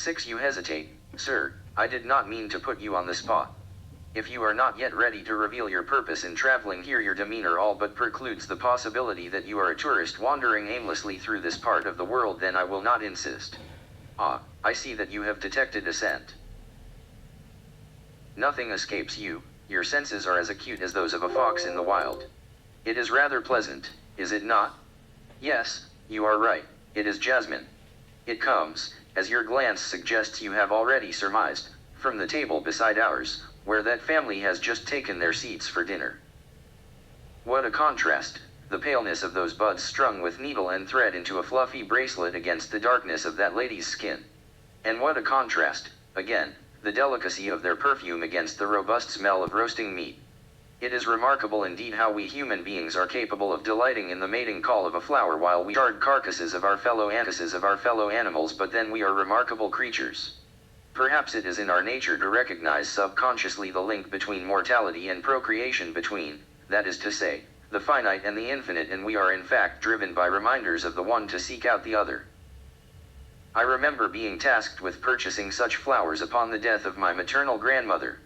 6. You hesitate. Sir, I did not mean to put you on the spot. If you are not yet ready to reveal your purpose in traveling here, your demeanor all but precludes the possibility that you are a tourist wandering aimlessly through this part of the world, then I will not insist. Ah, I see that you have detected dissent. Nothing escapes you, your senses are as acute as those of a fox in the wild. It is rather pleasant, is it not? Yes, you are right, it is jasmine. It comes, as your glance suggests you have already surmised, from the table beside ours, where that family has just taken their seats for dinner. What a contrast, the paleness of those buds strung with needle and thread into a fluffy bracelet against the darkness of that lady's skin. And what a contrast, again, the delicacy of their perfume against the robust smell of roasting meat. It is remarkable indeed how we human beings are capable of delighting in the mating call of a flower while we charred carcasses of our fellow animals, but then we are remarkable creatures. Perhaps it is in our nature to recognize subconsciously the link between mortality and procreation, between, that is to say, the finite and the infinite, and we are in fact driven by reminders of the one to seek out the other. I remember being tasked with purchasing such flowers upon the death of my maternal grandmother.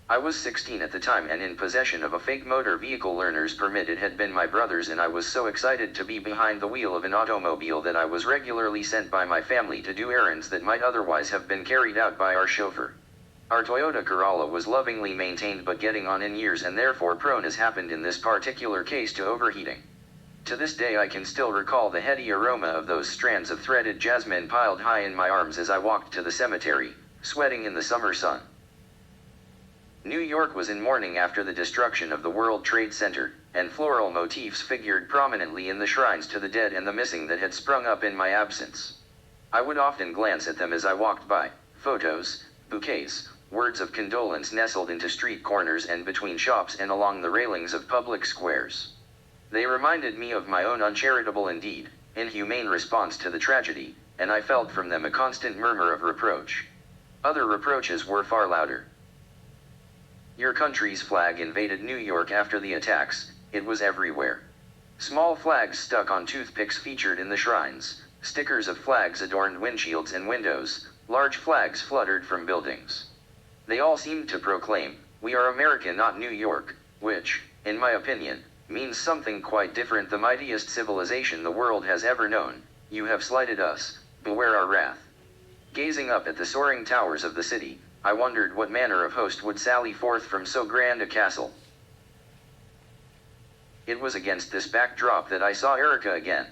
I was 16 at the time and in possession of a fake motor vehicle learner's permit. It had been my brother's, and I was so excited to be behind the wheel of an automobile that I was regularly sent by my family to do errands that might otherwise have been carried out by our chauffeur. Our Toyota Corolla was lovingly maintained but getting on in years, and therefore prone, as happened in this particular case, to overheating. To this day I can still recall the heady aroma of those strands of threaded jasmine piled high in my arms as I walked to the cemetery, sweating in the summer sun. New York was in mourning after the destruction of the World Trade Center, and floral motifs figured prominently in the shrines to the dead and the missing that had sprung up in my absence. I would often glance at them as I walked by, photos, bouquets, words of condolence nestled into street corners and between shops and along the railings of public squares. They reminded me of my own uncharitable, indeed, inhumane response to the tragedy, and I felt from them a constant murmur of reproach. Other reproaches were far louder. Your country's flag invaded New York after the attacks. It was everywhere. Small flags stuck on toothpicks featured in the shrines, stickers of flags adorned windshields and windows, large flags fluttered from buildings. They all seemed to proclaim, "We are America, not New York," which, in my opinion, means something quite different. The mightiest civilization the world has ever known, you have slighted us, beware our wrath. Gazing up at the soaring towers of the city, I wondered what manner of host would sally forth from so grand a castle. It was against this backdrop that I saw Erica again.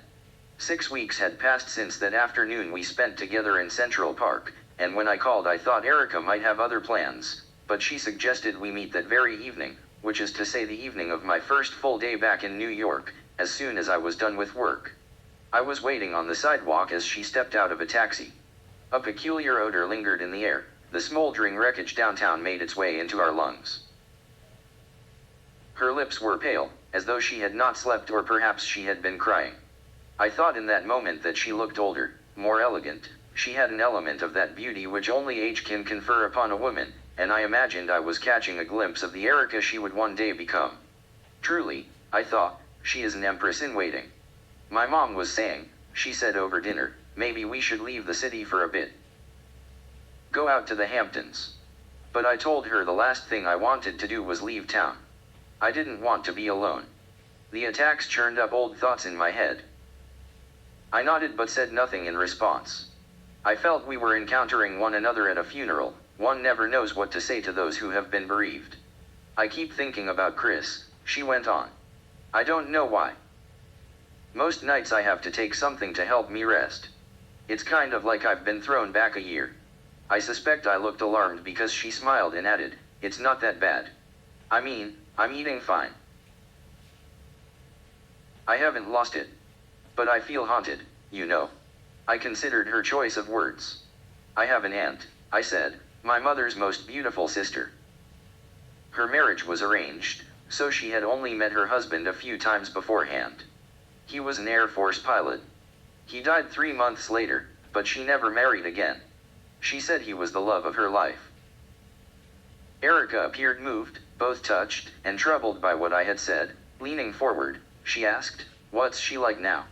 6 weeks had passed since that afternoon we spent together in Central Park, and when I called I thought Erica might have other plans, but she suggested we meet that very evening, which is to say the evening of my first full day back in New York, as soon as I was done with work. I was waiting on the sidewalk as she stepped out of a taxi. A peculiar odor lingered in the air. The smoldering wreckage downtown made its way into our lungs. Her lips were pale, as though she had not slept, or perhaps she had been crying. I thought in that moment that she looked older, more elegant. She had an element of that beauty which only age can confer upon a woman, and I imagined I was catching a glimpse of the Erica she would one day become. Truly, I thought, she is an empress in waiting. My mom was saying, she said over dinner, maybe we should leave the city for a bit. Go out to the Hamptons. But I told her the last thing I wanted to do was leave town. I didn't want to be alone. The attacks churned up old thoughts in my head. I nodded but said nothing in response. I felt we were encountering one another at a funeral. One never knows what to say to those who have been bereaved. I keep thinking about Chris, she went on. I don't know why. Most nights I have to take something to help me rest. It's kind of like I've been thrown back a year. I suspect I looked alarmed because she smiled and added, "It's not that bad. I mean, I'm eating fine. I haven't lost it. But I feel haunted, you know." I considered her choice of words. "I have an aunt," I said, "my mother's most beautiful sister. Her marriage was arranged, so she had only met her husband a few times beforehand. He was an Air Force pilot. He died 3 months later, but she never married again. She said he was the love of her life." Erica appeared moved, both touched and troubled by what I had said. Leaning forward, she asked, "What's she like now?"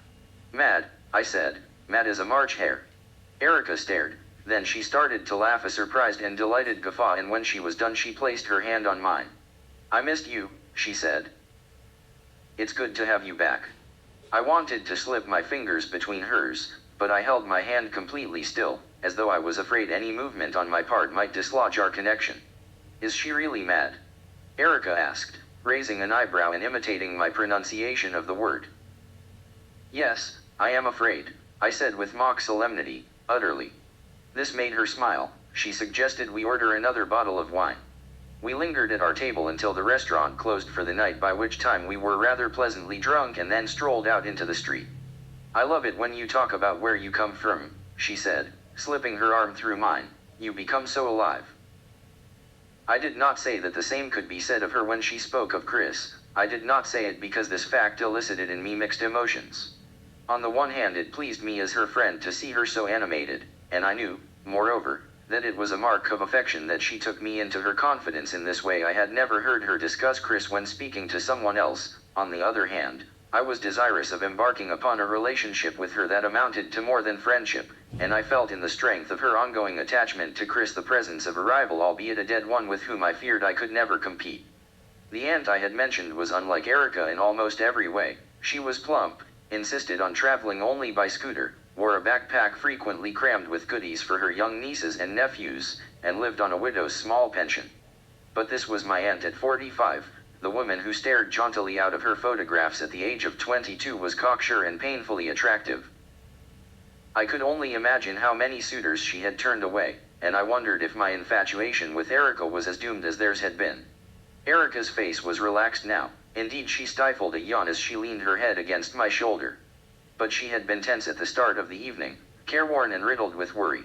"Mad," I said. "Mad as a March hare." Erica stared, Then she started to laugh, a surprised and delighted guffaw, and when she was done she placed her hand on mine. "I missed you," she said. "It's good to have you back." I wanted to slip my fingers between hers, but I held my hand completely still, as though I was afraid any movement on my part might dislodge our connection. "Is she really mad?" Erica asked, raising an eyebrow and imitating my pronunciation of the word. "Yes, I am afraid," I said with mock solemnity, utterly. This made her smile. She suggested we order another bottle of wine. We lingered at our table until the restaurant closed for the night, by which time we were rather pleasantly drunk, and then strolled out into the street. "I love it when you talk about where you come from," she said, slipping her arm through mine. "You become so alive." I did not say that the same could be said of her when she spoke of Chris. I did not say it because this fact elicited in me mixed emotions. On the one hand, it pleased me as her friend to see her so animated, and I knew, moreover, that it was a mark of affection that she took me into her confidence in this way. I had never heard her discuss Chris when speaking to someone else. On the other hand, I was desirous of embarking upon a relationship with her that amounted to more than friendship, and I felt in the strength of her ongoing attachment to Chris the presence of a rival, albeit a dead one, with whom I feared I could never compete. The aunt I had mentioned was unlike Erica in almost every way. She was plump, insisted on traveling only by scooter, wore a backpack frequently crammed with goodies for her young nieces and nephews, and lived on a widow's small pension. But this was my aunt at 45. The woman who stared jauntily out of her photographs at the age of 22 was cocksure and painfully attractive. I could only imagine how many suitors she had turned away, and I wondered if my infatuation with Erica was as doomed as theirs had been. Erica's face was relaxed now. Indeed, she stifled a yawn as she leaned her head against my shoulder. But she had been tense at the start of the evening, careworn and riddled with worry.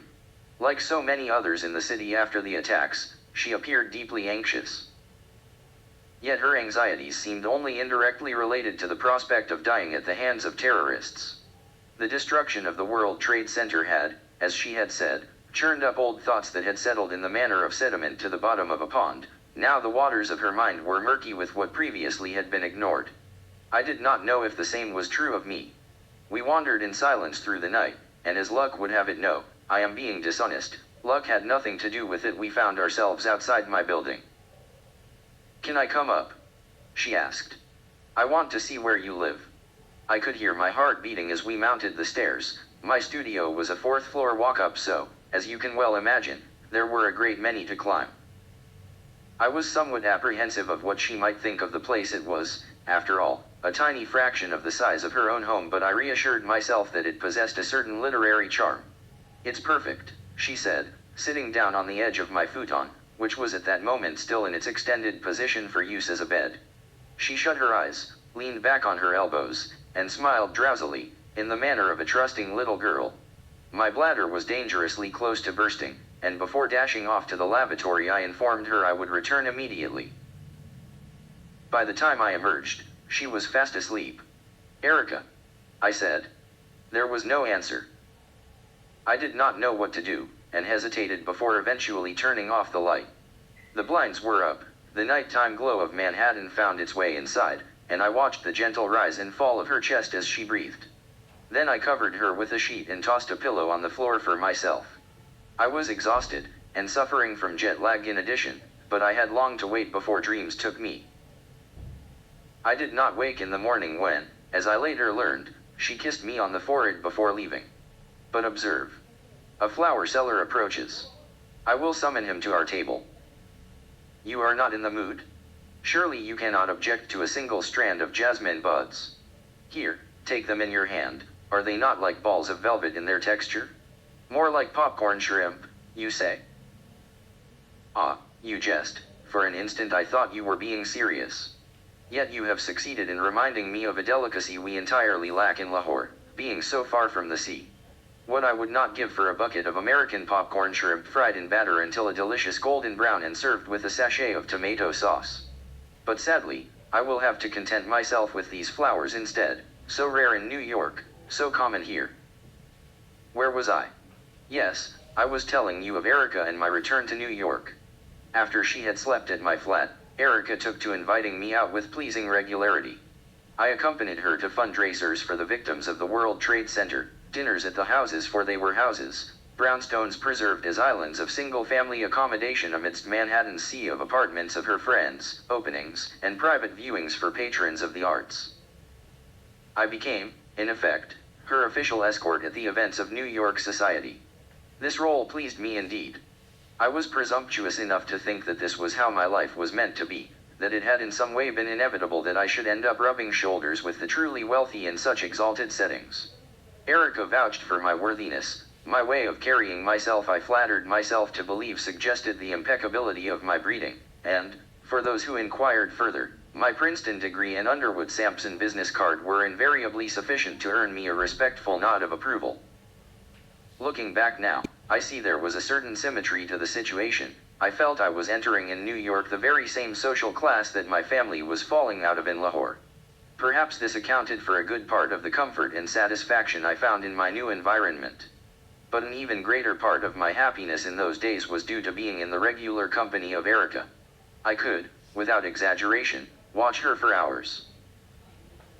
Like so many others in the city after the attacks, she appeared deeply anxious. Yet her anxieties seemed only indirectly related to the prospect of dying at the hands of terrorists. The destruction of the World Trade Center had, as she had said, churned up old thoughts that had settled in the manner of sediment to the bottom of a pond. Now the waters of her mind were murky with what previously had been ignored. I did not know if the same was true of me. We wandered in silence through the night, and as luck would have it, no, I am being dishonest, luck had nothing to do with it, we found ourselves outside my building. "Can I come up?" she asked. "I want to see where you live." I could hear my heart beating as we mounted the stairs. My studio was a fourth-floor walk-up, so, as you can well imagine, there were a great many to climb. I was somewhat apprehensive of what she might think of the place. It was, after all, a tiny fraction of the size of her own home, but I reassured myself that it possessed a certain literary charm. "It's perfect," she said, sitting down on the edge of my futon, which was at that moment still in its extended position for use as a bed. She shut her eyes, leaned back on her elbows, and smiled drowsily, in the manner of a trusting little girl. My bladder was dangerously close to bursting, and before dashing off to the lavatory I informed her I would return immediately. By the time I emerged, she was fast asleep. "Erica," I said. There was no answer. I did not know what to do, and hesitated before eventually turning off the light. The blinds were up, the nighttime glow of Manhattan found its way inside, and I watched the gentle rise and fall of her chest as she breathed. Then I covered her with a sheet and tossed a pillow on the floor for myself. I was exhausted, and suffering from jet lag in addition, but I had long to wait before dreams took me. I did not wake in the morning when, as I later learned, she kissed me on the forehead before leaving. But observe. A flower seller approaches. I will summon him to our table. "You are not in the mood? Surely you cannot object to a single strand of jasmine buds. Here, take them in your hand. Are they not like balls of velvet in their texture? More like popcorn shrimp, you say? Ah, you jest. For an instant I thought you were being serious. Yet you have succeeded in reminding me of a delicacy we entirely lack in Lahore, being so far from the sea. What I would not give for a bucket of American popcorn shrimp fried in batter until a delicious golden brown and served with a sachet of tomato sauce. But sadly, I will have to content myself with these flowers instead, so rare in New York, so common here." Where was I? Yes, I was telling you of Erica and my return to New York. After she had slept at my flat, Erica took to inviting me out with pleasing regularity. I accompanied her to fundraisers for the victims of the World Trade Center, dinners at the houses, for they were houses, brownstones preserved as islands of single-family accommodation amidst Manhattan's sea of apartments of her friends, openings, and private viewings for patrons of the arts. I became, in effect, her official escort at the events of New York society. This role pleased me indeed. I was presumptuous enough to think that this was how my life was meant to be, that it had in some way been inevitable that I should end up rubbing shoulders with the truly wealthy in such exalted settings. Erica vouched for my worthiness. My way of carrying myself, I flattered myself to believe, suggested the impeccability of my breeding, and, for those who inquired further, my Princeton degree and Underwood Sampson business card were invariably sufficient to earn me a respectful nod of approval. Looking back now, I see there was a certain symmetry to the situation. I felt I was entering in New York the very same social class that my family was falling out of in Lahore. Perhaps this accounted for a good part of the comfort and satisfaction I found in my new environment. But an even greater part of my happiness in those days was due to being in the regular company of Erica. I could, without exaggeration, watch her for hours.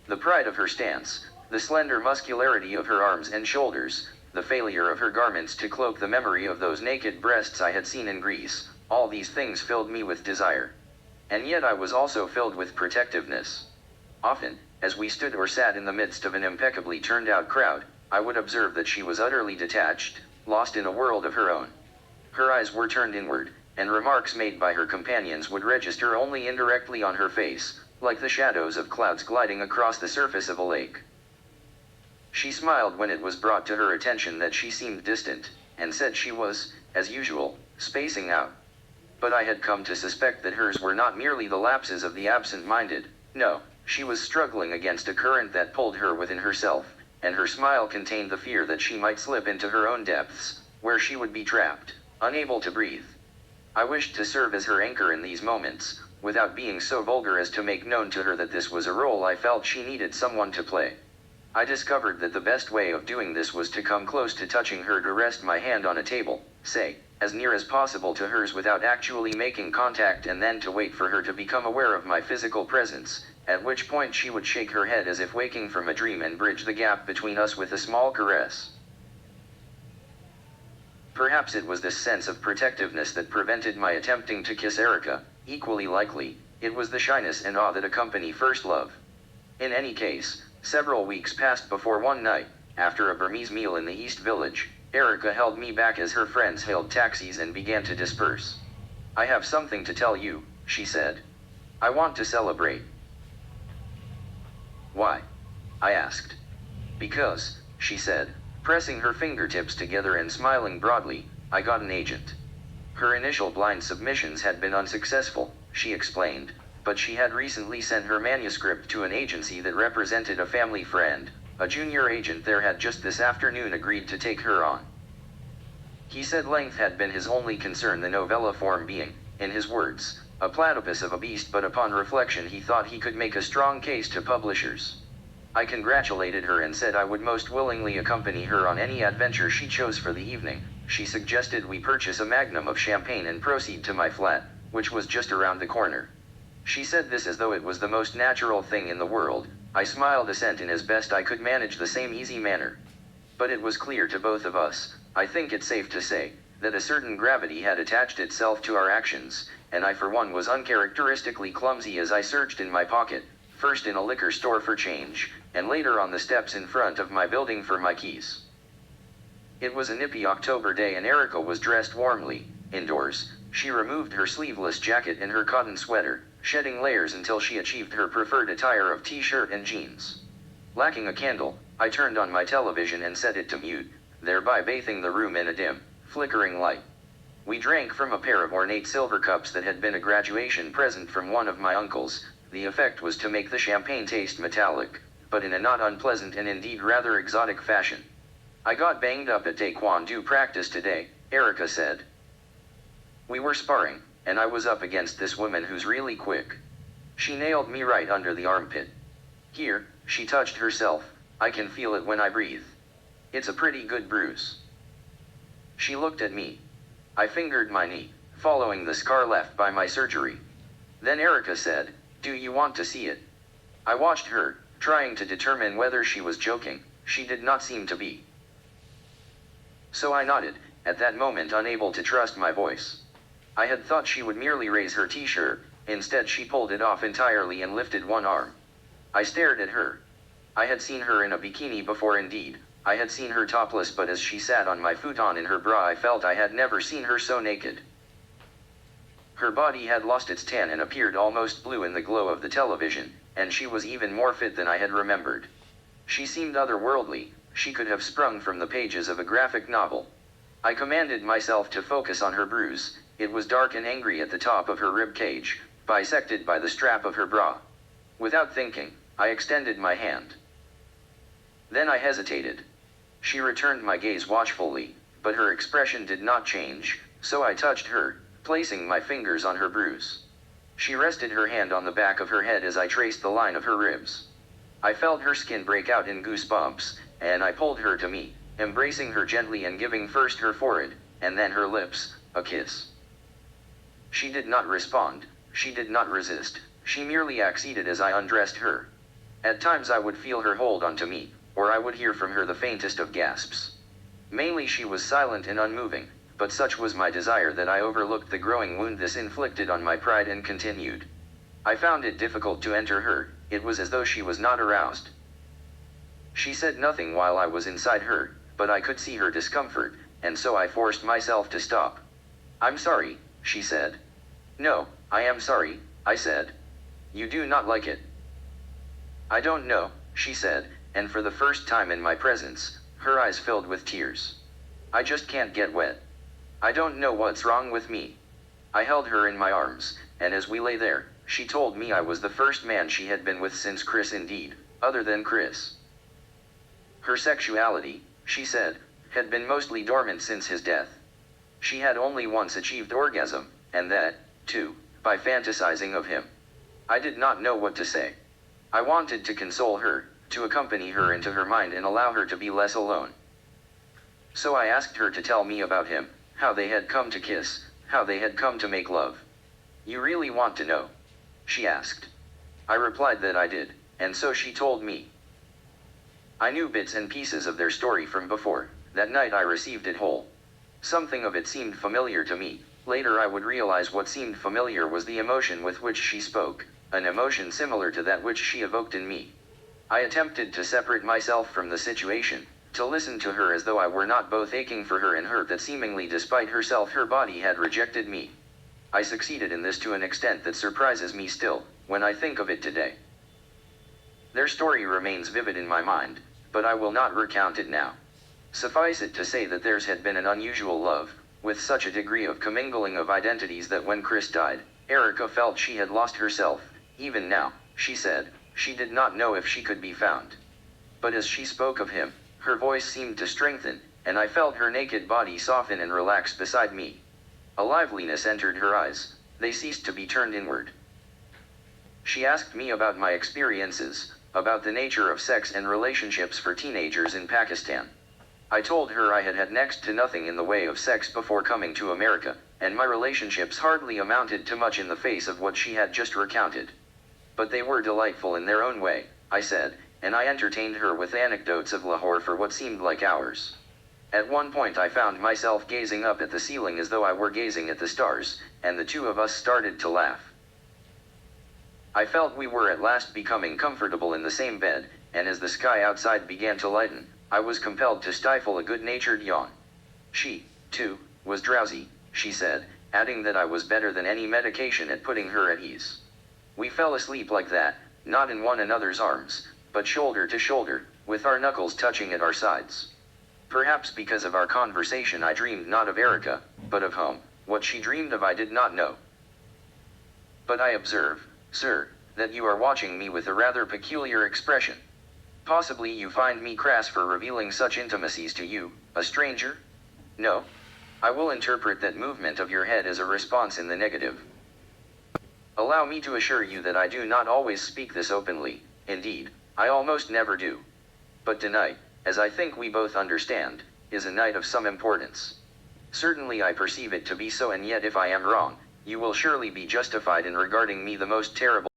The pride of her stance, the slender muscularity of her arms and shoulders, the failure of her garments to cloak the memory of those naked breasts I had seen in Greece, all these things filled me with desire. And yet I was also filled with protectiveness. Often, as we stood or sat in the midst of an impeccably turned-out crowd, I would observe that she was utterly detached, lost in a world of her own. Her eyes were turned inward, and remarks made by her companions would register only indirectly on her face, like the shadows of clouds gliding across the surface of a lake. She smiled when it was brought to her attention that she seemed distant, and said she was, as usual, spacing out. But I had come to suspect that hers were not merely the lapses of the absent-minded. No, she was struggling against a current that pulled her within herself, and her smile contained the fear that she might slip into her own depths, where she would be trapped, unable to breathe. I wished to serve as her anchor in these moments, without being so vulgar as to make known to her that this was a role I felt she needed someone to play. I discovered that the best way of doing this was to come close to touching her, to rest my hand on a table, say, as near as possible to hers without actually making contact, and then to wait for her to become aware of my physical presence, at which point she would shake her head as if waking from a dream and bridge the gap between us with a small caress. Perhaps it was this sense of protectiveness that prevented my attempting to kiss Erica. Equally likely, it was the shyness and awe that accompany first love. In any case, several weeks passed before one night, after a Burmese meal in the East Village, Erica held me back as her friends hailed taxis and began to disperse. "I have something to tell you," she said. "I want to celebrate." "Why?" I asked. "Because," she said, pressing her fingertips together and smiling broadly, "I got an agent." Her initial blind submissions had been unsuccessful, she explained, but she had recently sent her manuscript to an agency that represented a family friend. A junior agent there had just this afternoon agreed to take her on. He said length had been his only concern, the novella form being, in his words, a platypus of a beast, but upon reflection he thought he could make a strong case to publishers. I congratulated her and said I would most willingly accompany her on any adventure she chose for the evening. She suggested we purchase a magnum of champagne and proceed to my flat, which was just around the corner. She said this as though it was the most natural thing in the world. I smiled assent in as best I could manage the same easy manner. But it was clear to both of us, I think it's safe to say, that a certain gravity had attached itself to our actions, and I for one was uncharacteristically clumsy as I searched in my pocket, first in a liquor store for change, and later on the steps in front of my building for my keys. It was a nippy October day and Erica was dressed warmly, indoors. She removed her sleeveless jacket and her cotton sweater, shedding layers until she achieved her preferred attire of t-shirt and jeans. Lacking a candle, I turned on my television and set it to mute, thereby bathing the room in a dim, flickering light. We drank from a pair of ornate silver cups that had been a graduation present from one of my uncles. The effect was to make the champagne taste metallic, but in a not unpleasant and indeed rather exotic fashion. "I got banged up at taekwondo practice today," Erica said. "We were sparring, and I was up against this woman who's really quick. She nailed me right under the armpit. Here," she touched herself, "I can feel it when I breathe. It's a pretty good bruise." She looked at me. I fingered my knee, following the scar left by my surgery. Then Erica said, "Do you want to see it?" I watched her, trying to determine whether she was joking. She did not seem to be. So I nodded, at that moment unable to trust my voice. I had thought she would merely raise her t-shirt, instead she pulled it off entirely and lifted one arm. I stared at her. I had seen her in a bikini before indeed, I had seen her topless, but as she sat on my futon in her bra I felt I had never seen her so naked. Her body had lost its tan and appeared almost blue in the glow of the television, and she was even more fit than I had remembered. She seemed otherworldly, she could have sprung from the pages of a graphic novel. I commanded myself to focus on her bruise. It was dark and angry at the top of her rib cage, bisected by the strap of her bra. Without thinking, I extended my hand. Then I hesitated. She returned my gaze watchfully, but her expression did not change, so I touched her, placing my fingers on her bruise. She rested her hand on the back of her head as I traced the line of her ribs. I felt her skin break out in goosebumps, and I pulled her to me, embracing her gently and giving first her forehead, and then her lips, a kiss. She did not respond, she did not resist, she merely acceded as I undressed her. At times I would feel her hold onto me, or I would hear from her the faintest of gasps. Mainly she was silent and unmoving, but such was my desire that I overlooked the growing wound this inflicted on my pride and continued. I found it difficult to enter her, it was as though she was not aroused. She said nothing while I was inside her, but I could see her discomfort, and so I forced myself to stop. "I'm sorry," she said. "No, I am sorry," I said. "You do not like it." "I don't know," she said, and for the first time in my presence, her eyes filled with tears. "I just can't get wet. I don't know what's wrong with me." I held her in my arms, and as we lay there, she told me I was the first man she had been with since Chris, indeed, other than Chris. Her sexuality, she said, had been mostly dormant since his death. She had only once achieved orgasm, and that, too, by fantasizing of him. I did not know what to say. I wanted to console her, to accompany her into her mind and allow her to be less alone. So I asked her to tell me about him, how they had come to kiss, how they had come to make love. "You really want to know?" she asked. I replied that I did, and so she told me. I knew bits and pieces of their story from before. That night I received it whole. Something of it seemed familiar to me. Later I would realize what seemed familiar was the emotion with which she spoke, an emotion similar to that which she evoked in me. I attempted to separate myself from the situation, to listen to her as though I were not both aching for her and hurt that seemingly despite herself her body had rejected me. I succeeded in this to an extent that surprises me still, when I think of it today. Their story remains vivid in my mind, but I will not recount it now. Suffice it to say that theirs had been an unusual love, with such a degree of commingling of identities that when Chris died, Erica felt she had lost herself. Even now, she said, she did not know if she could be found. But as she spoke of him, her voice seemed to strengthen, and I felt her naked body soften and relax beside me. A liveliness entered her eyes, they ceased to be turned inward. She asked me about my experiences, about the nature of sex and relationships for teenagers in Pakistan. I told her I had had next to nothing in the way of sex before coming to America, and my relationships hardly amounted to much in the face of what she had just recounted. But they were delightful in their own way, I said, and I entertained her with anecdotes of Lahore for what seemed like hours. At one point I found myself gazing up at the ceiling as though I were gazing at the stars, and the two of us started to laugh. I felt we were at last becoming comfortable in the same bed, and as the sky outside began to lighten, I was compelled to stifle a good-natured yawn. She, too, was drowsy, she said, adding that I was better than any medication at putting her at ease. We fell asleep like that, not in one another's arms, but shoulder to shoulder, with our knuckles touching at our sides. Perhaps because of our conversation I dreamed not of Erica, but of home. What she dreamed of I did not know. But I observe, sir, that you are watching me with a rather peculiar expression. Possibly you find me crass for revealing such intimacies to you, a stranger? No. I will interpret that movement of your head as a response in the negative. Allow me to assure you that I do not always speak this openly, indeed, I almost never do. But tonight, as I think we both understand, is a night of some importance. Certainly I perceive it to be so, and yet if I am wrong, you will surely be justified in regarding me the most terrible